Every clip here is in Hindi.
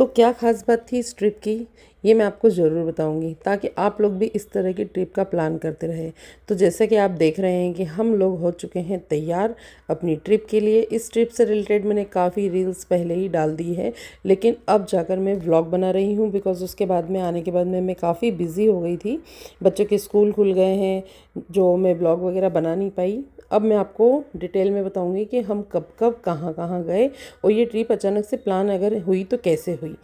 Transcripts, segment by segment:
तो क्या ख़ास बात थी इस ट्रिप की, ये मैं आपको ज़रूर बताऊंगी ताकि आप लोग भी इस तरह की ट्रिप का प्लान करते रहें। तो जैसे कि आप देख रहे हैं कि हम लोग हो चुके हैं तैयार अपनी ट्रिप के लिए। इस ट्रिप से रिलेटेड मैंने काफ़ी रील्स पहले ही डाल दी है, लेकिन अब जाकर मैं व्लॉग बना रही हूँ बिकॉज़ उसके बाद में आने के बाद में मैं काफ़ी बिज़ी हो गई थी। बच्चों के स्कूल खुल गए हैं, जो मैं व्लॉग वगैरह बना नहीं पाई। अब मैं आपको डिटेल में बताऊंगी कि हम कब कब कहाँ कहाँ गए और ये ट्रिप अचानक से प्लान अगर हुई तो कैसे हुई।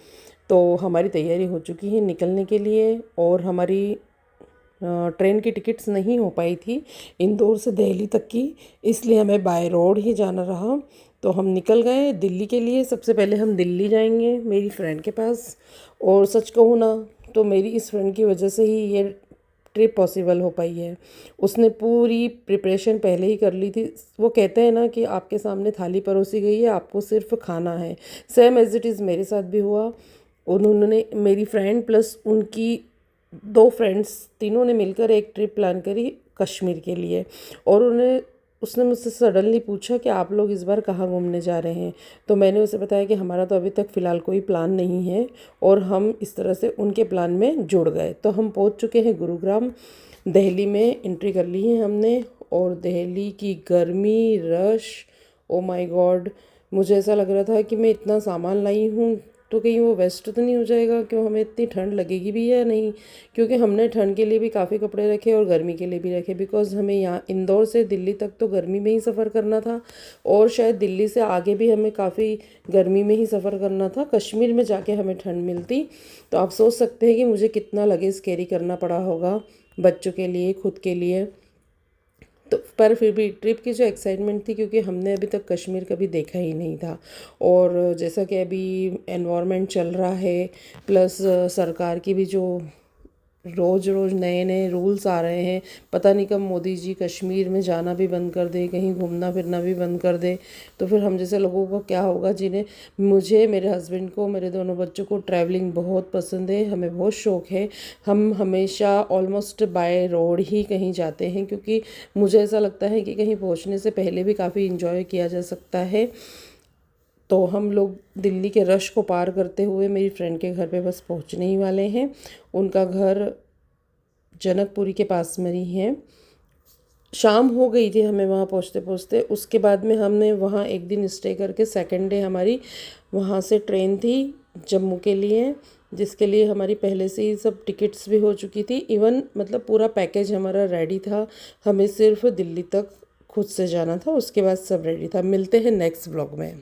तो हमारी तैयारी हो चुकी है निकलने के लिए, और हमारी ट्रेन की टिकट्स नहीं हो पाई थी इंदौर से दिल्ली तक की, इसलिए हमें बाय रोड ही जाना रहा। तो हम निकल गए दिल्ली के लिए। सबसे पहले हम दिल्ली जाएंगे मेरी फ्रेंड के पास, और सच कहूँ ना तो मेरी इस फ्रेंड की वजह से ही ये ट्रिप पॉसिबल हो पाई है। उसने पूरी प्रिपरेशन पहले ही कर ली थी। वो कहते हैं ना कि आपके सामने थाली परोसी गई है, आपको सिर्फ खाना है। सेम एज इट इज़ मेरे साथ भी हुआ। उन्होंने, मेरी फ्रेंड प्लस उनकी दो फ्रेंड्स, तीनों ने मिलकर एक ट्रिप प्लान करी कश्मीर के लिए। और उसने मुझसे सडनली पूछा कि आप लोग इस बार कहाँ घूमने जा रहे हैं। तो मैंने उसे बताया कि हमारा तो अभी तक फ़िलहाल कोई प्लान नहीं है, और हम इस तरह से उनके प्लान में जुड़ गए। तो हम पहुंच चुके हैं गुरुग्राम। दिल्ली में एंट्री कर ली है हमने, और दिल्ली की गर्मी, रश, ओ माय गॉड, मुझे ऐसा लग रहा था कि मैं इतना सामान लाई हूँ तो कहीं वो वेस्ट तो नहीं हो जाएगा, क्यों हमें इतनी ठंड लगेगी भी या नहीं। क्योंकि हमने ठंड के लिए भी काफ़ी कपड़े रखे और गर्मी के लिए भी रखे, बिकॉज़ हमें यहाँ इंदौर से दिल्ली तक तो गर्मी में ही सफ़र करना था, और शायद दिल्ली से आगे भी हमें काफ़ी गर्मी में ही सफ़र करना था। कश्मीर में जाके हमें ठंड मिलती। तो आप सोच सकते हैं कि मुझे कितना लगेज कैरी करना पड़ा होगा बच्चों के लिए, खुद के लिए। तो पर फिर भी ट्रिप की जो एक्साइटमेंट थी, क्योंकि हमने अभी तक कश्मीर कभी देखा ही नहीं था, और जैसा कि अभी एनवायरनमेंट चल रहा है, प्लस सरकार की भी जो रोज़ रोज़ नए नए रूल्स आ रहे हैं, पता नहीं कब मोदी जी कश्मीर में जाना भी बंद कर दे, कहीं घूमना फिरना भी बंद कर दे। तो फिर हम जैसे लोगों को क्या होगा, जिन्हें, मुझे, मेरे हस्बैंड को, मेरे दोनों बच्चों को ट्रैवलिंग बहुत पसंद है, हमें बहुत शौक़ है। हम हमेशा ऑलमोस्ट बाय रोड ही कहीं जाते हैं, क्योंकि मुझे ऐसा लगता है कि कहीं पहुंचने से पहले भी काफ़ी इंजॉय किया जा सकता है। तो हम लोग दिल्ली के रश को पार करते हुए मेरी फ्रेंड के घर पे बस पहुंचने ही वाले हैं। उनका घर जनकपुरी के पास में ही है। शाम हो गई थी हमें वहाँ पहुँचते पहुँचते। उसके बाद में हमने वहाँ एक दिन स्टे करके सेकंड डे हमारी वहाँ से ट्रेन थी जम्मू के लिए, जिसके लिए हमारी पहले से ही सब टिकट्स भी हो चुकी थी। इवन मतलब पूरा पैकेज हमारा रेडी था, हमें सिर्फ दिल्ली तक खुद से जाना था, उसके बाद सब रेडी था। मिलते हैं नेक्स्ट व्लॉग में।